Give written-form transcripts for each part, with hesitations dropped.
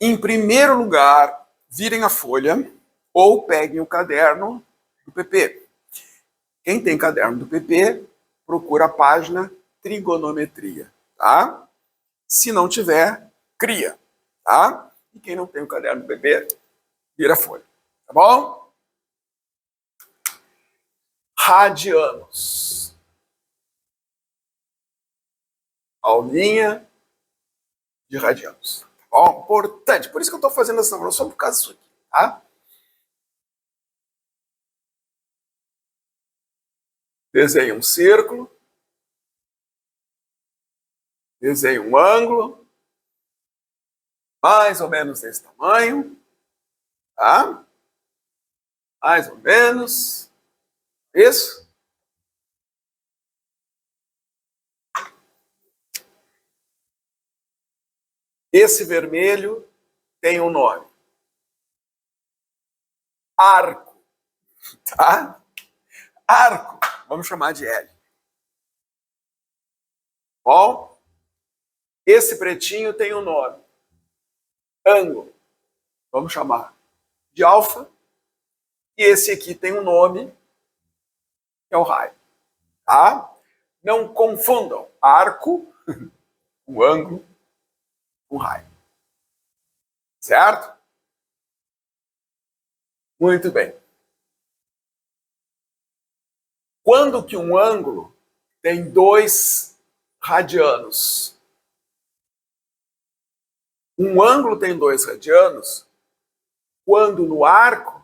Em primeiro lugar, virem a folha ou peguem o caderno do PP. Quem tem caderno do PP, procura a página trigonometria, tá? Se não tiver, cria, tá? E quem não tem o caderno do PP, vira a folha, tá bom? Radianos. Aulinha de radianos. Tá bom? Importante. Por isso que eu estou fazendo essa aula, só por causa disso aqui, tá? Desenhe um círculo. Desenhe um ângulo. Mais ou menos desse tamanho. Tá? Mais ou menos. Isso. Esse vermelho tem um nome. Arco. Tá? Arco. Vamos chamar de L. Bom? Esse pretinho tem um nome. Ângulo. Vamos chamar de alfa. E esse aqui tem um nome, que é o raio. Tá? Não confundam arco, o ângulo, com raio. Certo? Muito bem. Quando que um ângulo tem 2 radianos? Um ângulo tem 2 radianos quando no arco,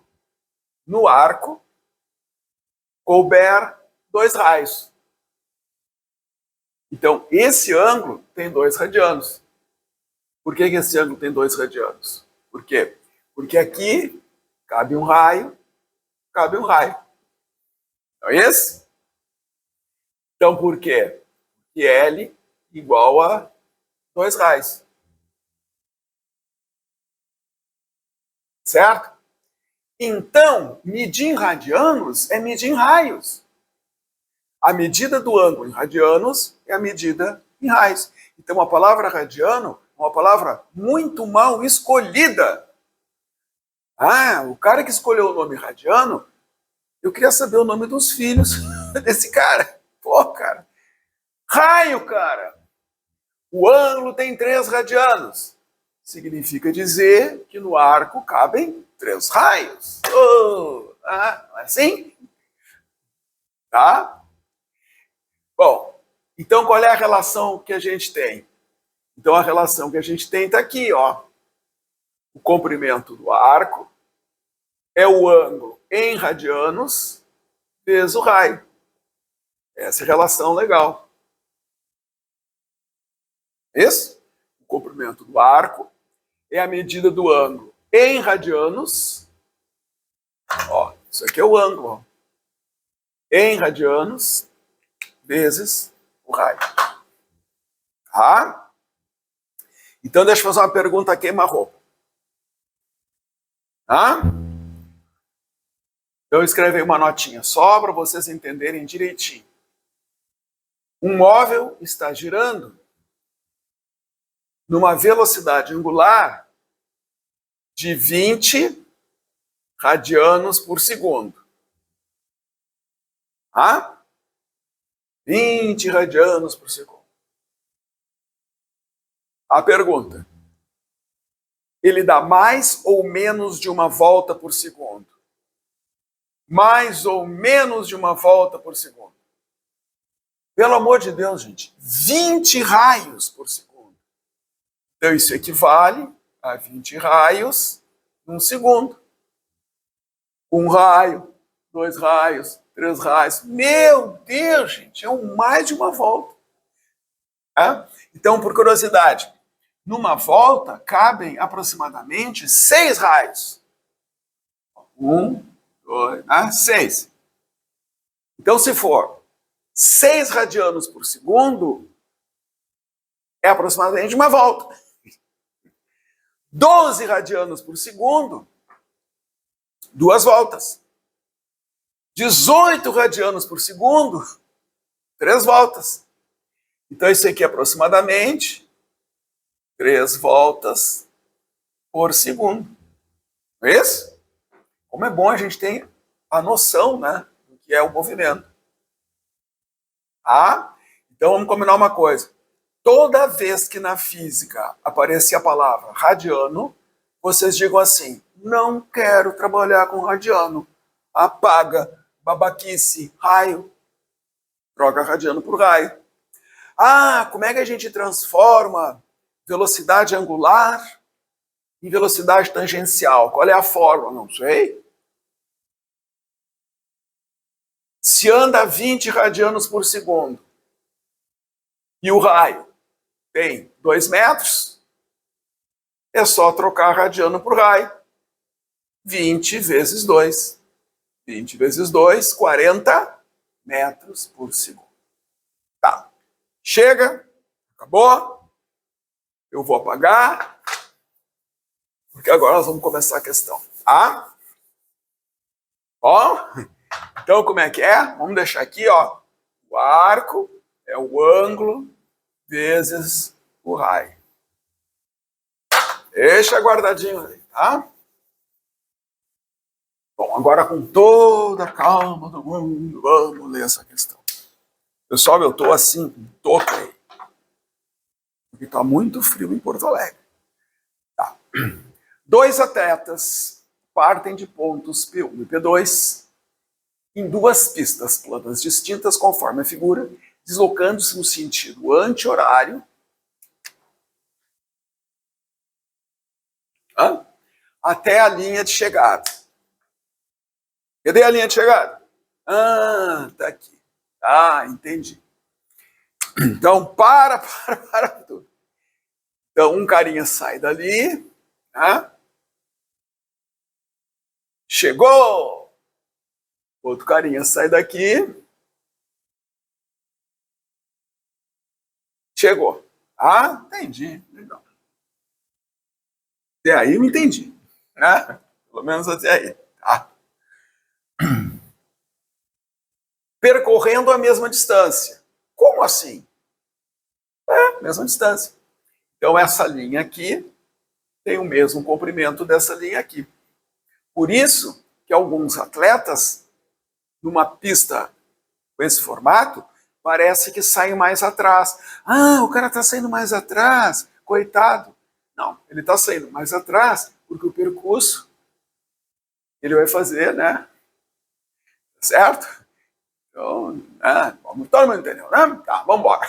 couber 2 raios. Então, esse ângulo tem 2 radianos. Por que esse ângulo tem 2 radianos? Por quê? Porque aqui cabe um raio, cabe um raio. Não é isso? Então, por quê? Porque L igual a 2 raios. Certo? Então, medir em radianos é medir em raios. A medida do ângulo em radianos é a medida em raios. Então, a palavra radiano é uma palavra muito mal escolhida. Ah, o cara que escolheu o nome radiano, eu queria saber o nome dos filhos desse cara. Pô, cara. Raio, cara. O ângulo tem 3 radianos. Significa dizer que no arco cabem 3 raios. Oh, não é assim? Tá? Bom, então qual é a relação que a gente tem? Então a relação que a gente tem está aqui, ó. O comprimento do arco é o ângulo em radianos vezes o raio. Essa é a relação legal. Isso? O comprimento do arco é a medida do ângulo em radianos. Ó, isso aqui é o ângulo. Ó. Em radianos vezes o raio. Tá? Então, deixa eu fazer uma pergunta a queima-roupa. Tá? Eu escrevi uma notinha só para vocês entenderem direitinho. Um móvel está girando numa velocidade angular de 20 radianos por segundo. Tá? 20 radianos por segundo. A pergunta: ele dá mais ou menos de uma volta por segundo? Mais ou menos de uma volta por segundo? Pelo amor de Deus, gente, 20 raios por segundo. Então isso equivale a 20 raios num segundo. 1 raio, 2 raios, 3 raios. Meu Deus, gente, é mais de uma volta. Tá? Então, por curiosidade, numa volta cabem aproximadamente 6 raios. 1, 2, 6. Então, se for 6 radianos por segundo, é aproximadamente uma volta. 12 radianos por segundo, 2 voltas. 18 radianos por segundo, 3 voltas. Então, isso aqui é aproximadamente 3 voltas por segundo. Não é isso? Como é bom a gente ter a noção, né, do que é o movimento. Ah, então vamos combinar uma coisa. Toda vez que na física aparecer a palavra radiano, vocês digam assim: não quero trabalhar com radiano. Apaga, babaquice, raio. Troca radiano por raio. Ah, como é que a gente transforma velocidade angular em velocidade tangencial? Qual é a fórmula? Não sei. Se anda 20 radianos por segundo e o raio tem 2 metros, é só trocar radiano por raio. 20 vezes 2. 20 vezes 2, 40 metros por segundo. Tá. Chega. Acabou. Eu vou apagar. Porque agora nós vamos começar a questão. Tá? Ó. Então, como é que é? Vamos deixar aqui, ó. O arco é o ângulo vezes o raio. Deixa guardadinho ali, tá? Bom, agora com toda a calma do mundo, vamos ler essa questão. Pessoal, eu tô assim, com toque aí. Porque tá muito frio em Porto Alegre. Tá. 2 atletas partem de pontos P1 e P2 em 2 pistas planas distintas conforme a figura, deslocando-se no sentido anti-horário até a linha de chegada. Cadê a linha de chegada? Ah, tá aqui. Ah, entendi. Então, para tudo. Então, um carinha sai dali, né? Chegou! Outro carinha sai daqui. Chegou. Ah, entendi. Legal. Até aí eu entendi. Né? Pelo menos até aí. Tá. Percorrendo a mesma distância. Como assim? Mesma distância. Então, essa linha aqui tem o mesmo comprimento dessa linha aqui. Por isso que alguns atletas, numa pista com esse formato, parece que saem mais atrás. Ah, o cara está saindo mais atrás, coitado. Não, ele está saindo mais atrás porque o percurso ele vai fazer, né? Certo? Então, todo mundo entendeu, né? Tá, vamos embora.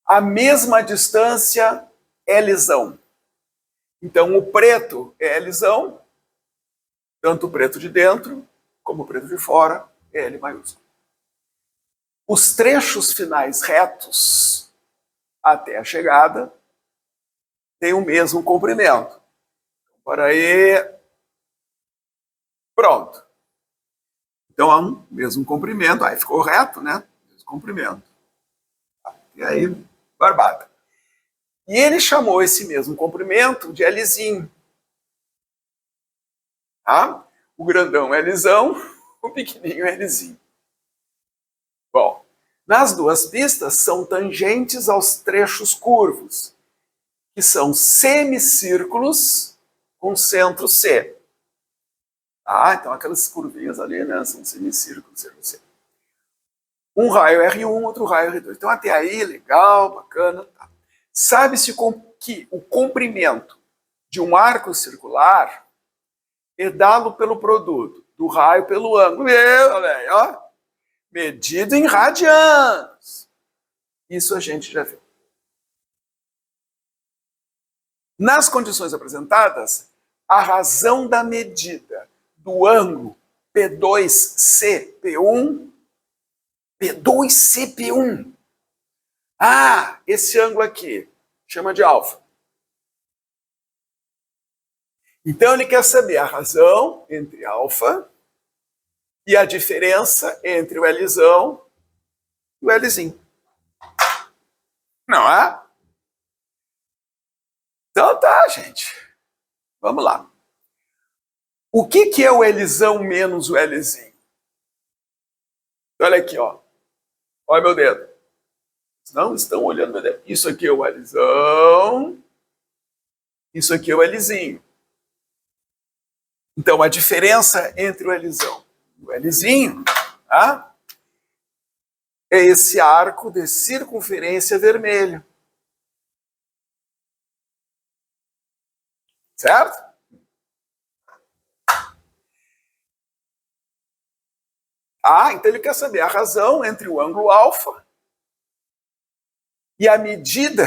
A mesma distância é lisão. Então, o preto é lisão, tanto o preto de dentro como o preto de fora é L maiúsculo. Os trechos finais retos até a chegada têm o mesmo comprimento. Para aí, pronto. Então, há um mesmo comprimento. Aí ficou reto, né? Mesmo comprimento. E aí, barbada. E ele chamou esse mesmo comprimento de Lzinho. Tá? O grandão é Lzão, o pequenininho é Lzinho. Bom, nas 2 pistas são tangentes aos trechos curvos, que são semicírculos com centro C. Ah, então aquelas curvinhas ali, né, são semicírculos, centro C. Um raio R1, outro raio R2. Então até aí, legal, bacana. Tá. Sabe-se que o comprimento de um arco circular é dado pelo produto do raio pelo ângulo. Olha, ó, medido em radianos. Isso a gente já viu. Nas condições apresentadas, a razão da medida do ângulo P2CP1, P2CP1. Ah, esse ângulo aqui, chama de alfa. Então ele quer saber a razão entre alfa e a diferença entre o Lzão e o Lzinho. Não é? Então tá, gente. Vamos lá. O que é o Lzão menos o Lzinho? Olha aqui, ó. Olha meu dedo. Não estão olhando meu dedo. Isso aqui é o Lzão. Isso aqui é o Lzinho. Então, a diferença entre o Lzão e o Lzinho, tá? É esse arco de circunferência vermelho. Certo? Então ele quer saber a razão entre o ângulo alfa e a medida,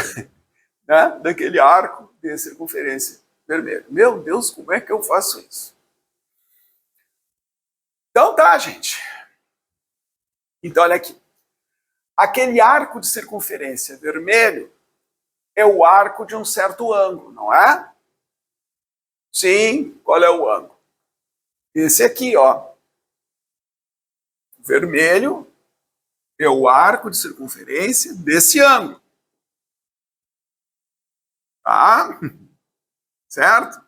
né, daquele arco de circunferência vermelho. Meu Deus, como é que eu faço isso? Então tá, gente. Então olha aqui. Aquele arco de circunferência vermelho é o arco de um certo ângulo, não é? Sim, qual é o ângulo? Esse aqui, ó. Vermelho é o arco de circunferência desse ângulo. Tá? Certo?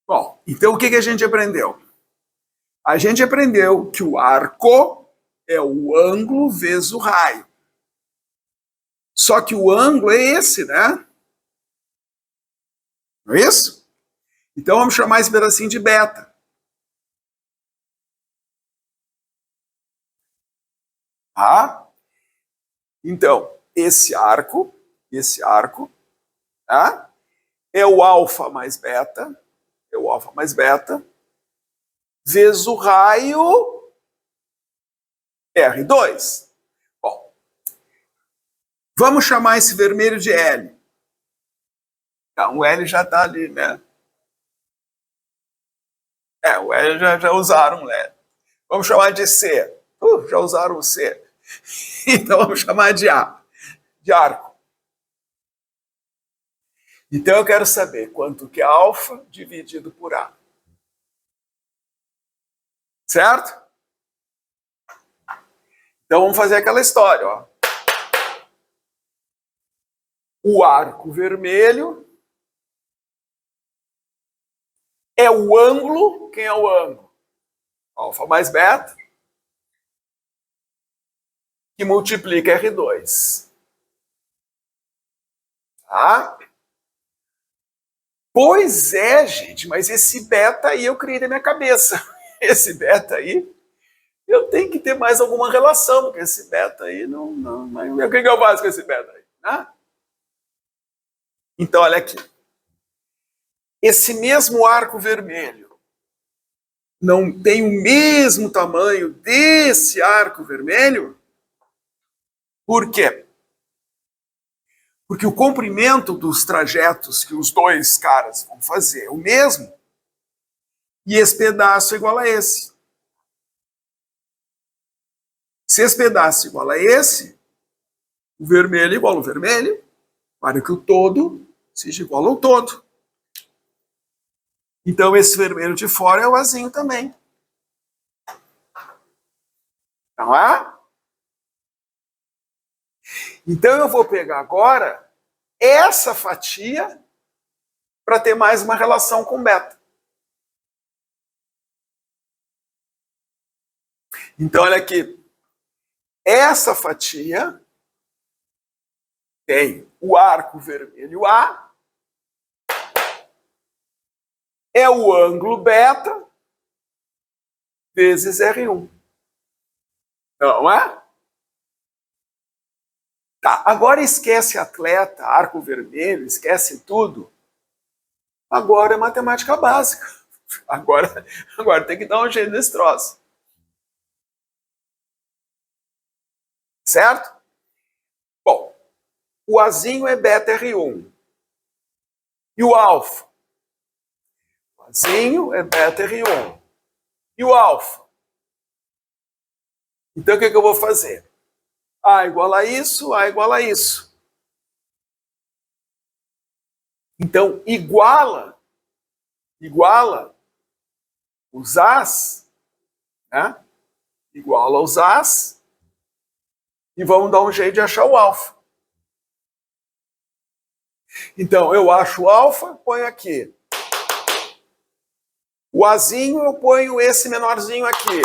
Bom, então o que a gente aprendeu? A gente aprendeu que o arco é o ângulo vezes o raio. Só que o ângulo é esse, né? Não é isso? Então vamos chamar esse pedacinho de beta. Tá? Então, esse arco, tá? É o alfa mais beta, vezes o raio R2. Bom, vamos chamar esse vermelho de L. Então, o L já está ali, né? O L já usaram o L. Vamos chamar de C. Já usaram o C. Então, vamos chamar de A, de arco. Então, eu quero saber quanto que é alfa dividido por A. Certo? Então, vamos fazer aquela história, ó. O arco vermelho é o ângulo. Quem é o ângulo? Alfa mais beta, que multiplica R2. Tá? Pois é, gente, mas esse beta aí eu criei na minha cabeça. Esse beta aí, eu tenho que ter mais alguma relação, porque esse beta aí não. O que eu faço com esse beta aí? Né? Então, olha aqui. Esse mesmo arco vermelho não tem o mesmo tamanho desse arco vermelho? Por quê? Porque o comprimento dos trajetos que os dois caras vão fazer é o mesmo, e esse pedaço é igual a esse. Se esse pedaço é igual a esse, o vermelho é igual ao vermelho, para que o todo seja igual ao todo. Então esse vermelho de fora é o azinho também. Não é? Então eu vou pegar agora essa fatia para ter mais uma relação com beta. Então olha aqui. Essa fatia tem o arco vermelho A, é o ângulo beta vezes R1. Não é? Tá, agora esquece atleta, arco vermelho, esquece tudo. Agora é matemática básica. Agora tem que dar um jeito nesse troço. Certo? Bom, o Azinho é beta R1. E o alfa? O Azinho é beta R1. E o alfa? Então o que eu vou fazer? A igual a isso, A igual a isso. Então, iguala os As, né? Iguala os As, e vamos dar um jeito de achar o alfa. Então, eu acho o alfa, ponho aqui. O Azinho, eu ponho esse menorzinho aqui.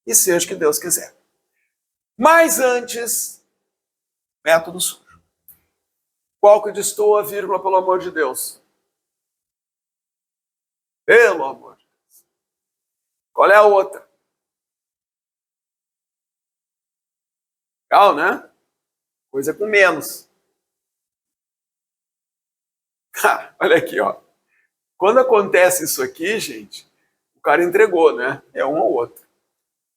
E seja o que Deus quiser. Mas antes, método sujo. Qual que destoa a vírgula, pelo amor de Deus? Pelo amor de Deus. Qual é a outra? Legal, né? Coisa com menos. Olha aqui, ó. Quando acontece isso aqui, gente, o cara entregou, né? É um ou outro.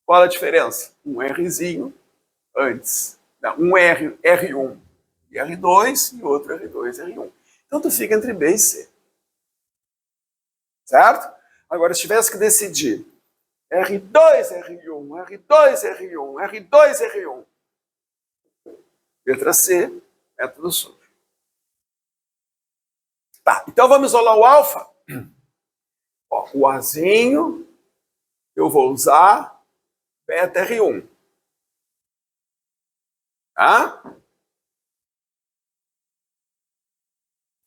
Qual a diferença? Um Rzinho antes. Não, um R1 e R2 e outro R2 e R1. Então tu fica entre B e C. Certo? Agora, se tivesse que decidir R2, R1, R2, R1, R2, R1. Letra C, método sujo. Tá, então vamos isolar o alfa. Ó, o Azinho, eu vou usar beta R1. Tá?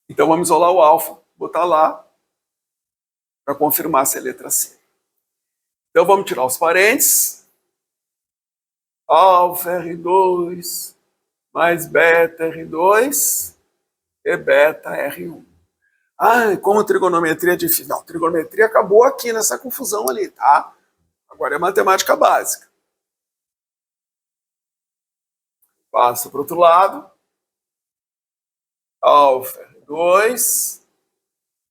Então vamos isolar o alfa, botar lá, para confirmar se é letra C. Então vamos tirar os parênteses. Alfa R2 mais beta R2 e beta R1. Ah, como trigonometria é difícil. Não, trigonometria acabou aqui nessa confusão ali, tá? Agora é matemática básica. Passa para o outro lado. Alfa R2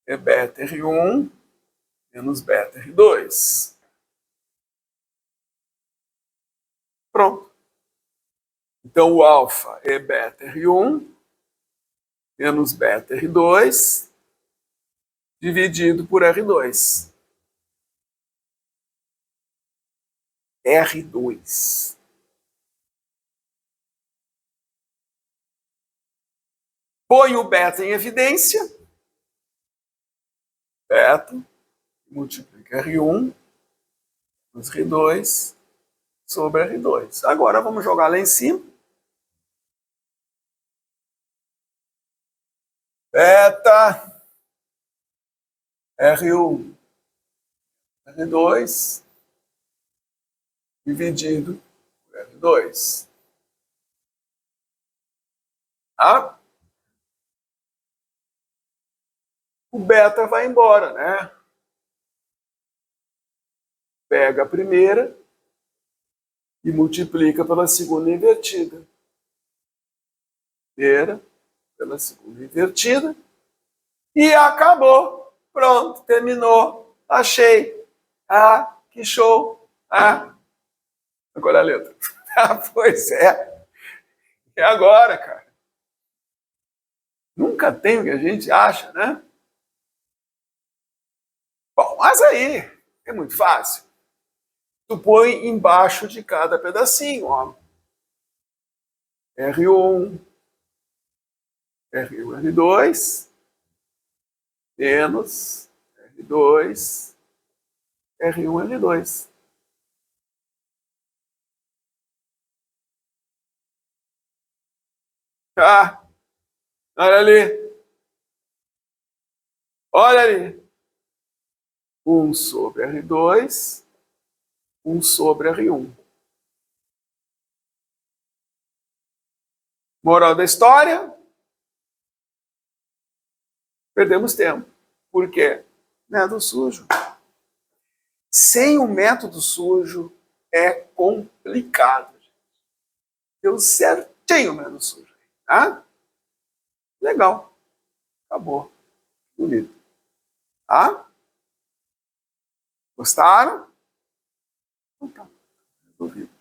e beta R1 menos beta R2. Pronto. Então o alfa é beta R1 menos beta R2 dividido por R2. R2. Põe o beta em evidência. Beta multiplica R1 menos R2 sobre R2. Agora vamos jogar lá em cima. Beta R1 R2 dividido por R2. Tá? O beta vai embora, né? Pega a primeira e multiplica pela segunda invertida. Primeira pela segunda invertida. E acabou. Pronto, terminou. Achei. Ah, que show. Ah, agora a letra. Ah, pois é. É agora, cara. Nunca tem o que a gente acha, né? Bom, mas aí é muito fácil. Tu põe embaixo de cada pedacinho, ó. R1, R1, R2, menos R2, R1, R2. Ah, olha ali. Olha ali. 1 sobre R2, 1 sobre R1. Moral da história? Perdemos tempo. Por quê? Método sujo. Sem o método sujo é complicado. Deu certinho o método sujo. Tá? Legal. Acabou. Bonito. Tá? Gostaram? Então tá. Resolvido.